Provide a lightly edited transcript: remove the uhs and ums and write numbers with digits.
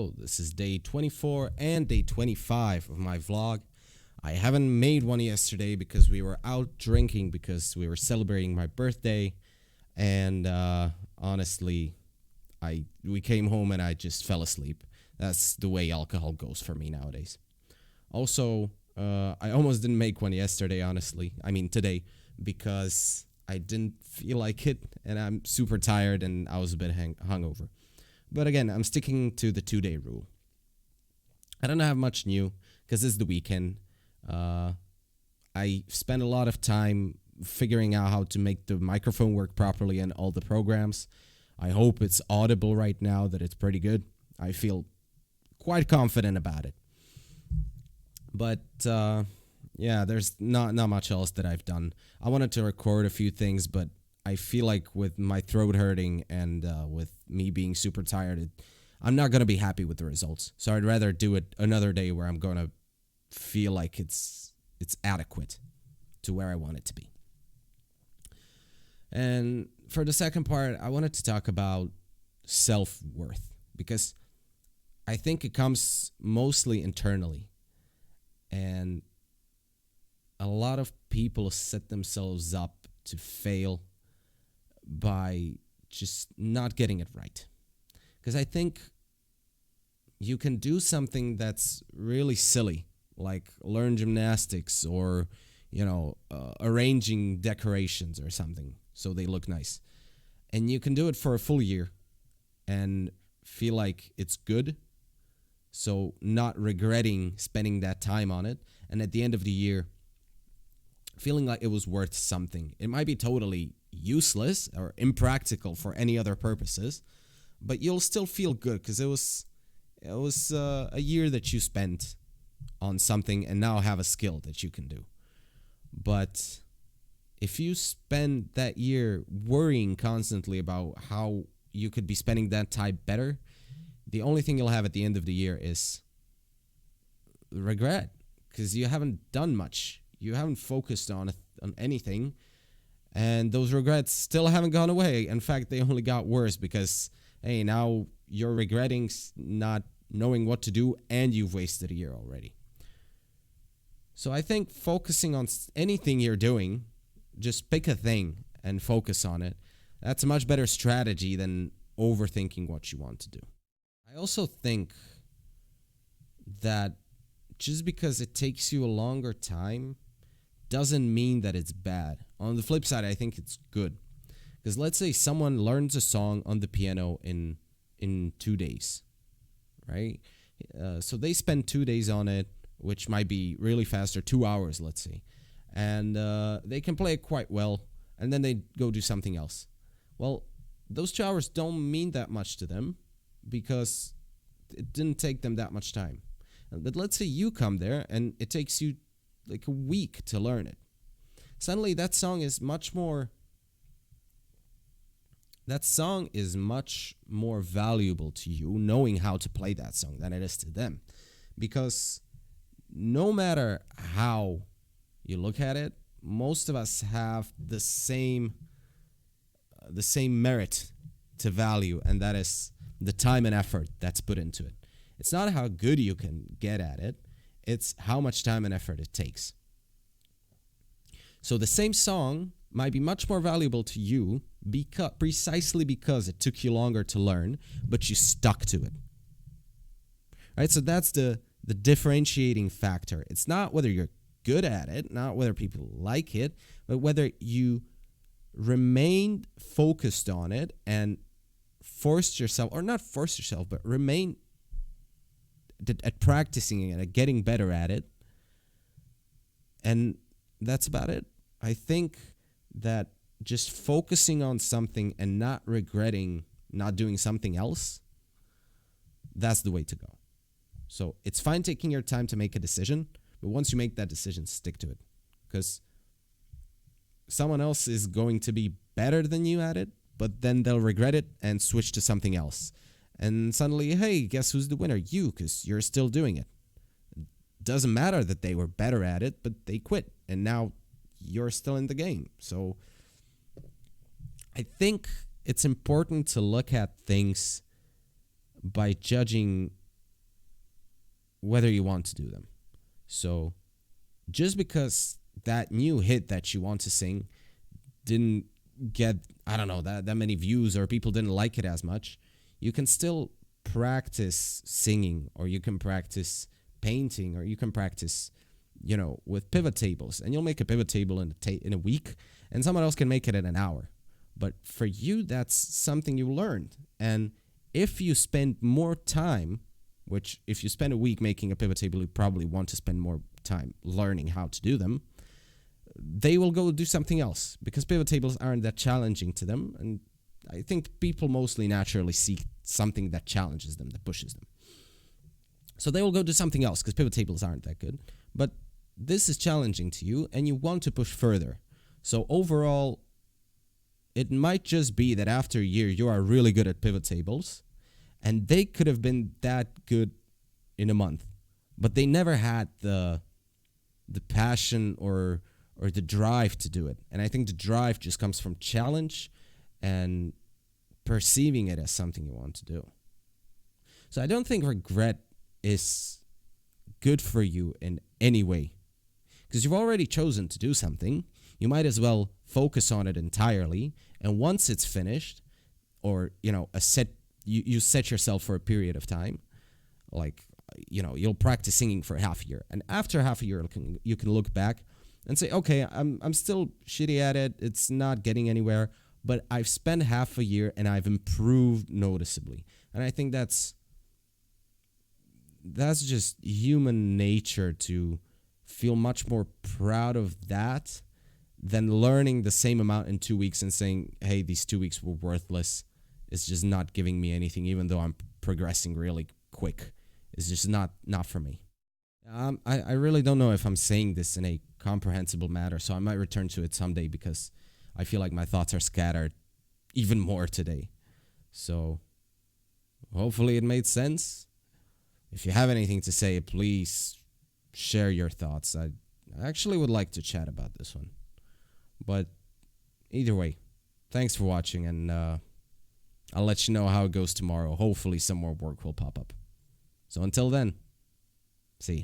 Hello, this is day 24 and day 25 of my vlog. I haven't made one yesterday because we were out drinking because we were celebrating my birthday, and honestly, I we came home and I just fell asleep. That's the way alcohol goes for me nowadays. Also, I almost didn't make one yesterday, honestly. I mean, today, because I didn't feel like it, and I'm super tired and I was a bit hungover. But again, I'm sticking to the 2 day rule. I don't have much new because it's the weekend. Uh, I spent a lot of time figuring out how to make the microphone work properly and all the programs. I hope it's audible right now, that it's pretty good. I feel quite confident about it. But yeah, there's not much else that I've done. I wanted to record a few things, but I feel like with my throat hurting and with me being super tired, I'm not gonna be happy with the results. So I'd rather do it another day where I'm gonna feel like it's adequate to where I want it to be. And for the second part, I wanted to talk about self-worth because I think it comes mostly internally. And a lot of people set themselves up to fail by just not getting it right. Because I think you can do something that's really silly, like learn gymnastics or, arranging decorations or something so they look nice. And you can do it for a full year and feel like it's good. So not regretting spending that time on it. And at the end of the year, feeling like it was worth something. It might be totally useless or impractical for any other purposes, but you'll still feel good because it was a year that you spent on something and now have a skill that you can do. But if you spend that year worrying constantly about how you could be spending that time better, the only thing you'll have at the end of the year is regret because you haven't done much. You haven't focused on anything, and those regrets still haven't gone away. In fact, they only got worse because, hey, now you're regretting not knowing what to do and you've wasted a year already. So I think focusing on anything you're doing, just pick a thing and focus on it. That's a much better strategy than overthinking what you want to do. I also think that just because it takes you a longer time doesn't mean that it's bad. On the flip side, I think it's good. Because let's say someone learns a song on the piano in 2 days, right? So they spend 2 days on it, which might be really fast, or 2 hours, let's say. And they can play it quite well, and then they go do something else. Well, those 2 hours don't mean that much to them because it didn't take them that much time. But let's say you come there and it takes you like a week to learn it. Suddenly that song is much more valuable to you knowing how to play that song than it is to them. Because no matter how you look at it, most of us have the same merit to value, and that is the time and effort that's put into it. It's not how good you can get at it, it's how much time and effort it takes. So the same song might be much more valuable to you precisely because it took you longer to learn, but you stuck to it. Right? So that's the differentiating factor. It's not whether you're good at it, not whether people like it, but whether you remained focused on it and forced yourself, or not forced yourself, but remain at practicing it, at getting better at it. And that's about it. I think that just focusing on something and not regretting not doing something else, that's the way to go. So it's fine taking your time to make a decision, but once you make that decision, stick to it. Because someone else is going to be better than you at it, but then they'll regret it and switch to something else. And suddenly, hey, guess who's the winner? You, because you're still doing it. Doesn't matter that they were better at it, but they quit. And now you're still in the game. So I think it's important to look at things by judging whether you want to do them. So just because that new hit that you want to sing didn't get, I don't know, that many views, or people didn't like it as much, you can still practice singing, or you can practice painting, or you can practice, with pivot tables, and you'll make a pivot table in a week, and someone else can make it in an hour. But for you, that's something you learned. And if you spend more time, which if you spend a week making a pivot table, you probably want to spend more time learning how to do them, they will go do something else, because pivot tables aren't that challenging to them. And I think people mostly naturally seek something that challenges them, that pushes them. So they will go do something else, because pivot tables aren't that good. But this is challenging to you, and you want to push further. So overall, it might just be that after a year, you are really good at pivot tables, and they could have been that good in a month, but they never had the passion or the drive to do it. And I think the drive just comes from challenge and perceiving it as something you want to do. So I don't think regret is good for you in any way, because you've already chosen to do something. You might as well focus on it entirely, and once it's finished, or you set yourself for a period of time, like you'll practice singing for half a year, and after half a year you can look back and say, okay, I'm still shitty at it, it's not getting anywhere, but I've spent half a year and I've improved noticeably. And I think that's just human nature, to feel much more proud of that than learning the same amount in 2 weeks and saying, hey, these 2 weeks were worthless. It's just not giving me anything, even though I'm progressing really quick. It's just not for me. I really don't know if I'm saying this in a comprehensible manner, so I might return to it someday, because I feel like my thoughts are scattered even more today. So hopefully it made sense. If you have anything to say, please share your thoughts. I actually would like to chat about this one. But either way, thanks for watching, and I'll let you know how it goes tomorrow. Hopefully some more work will pop up. So until then, see ya.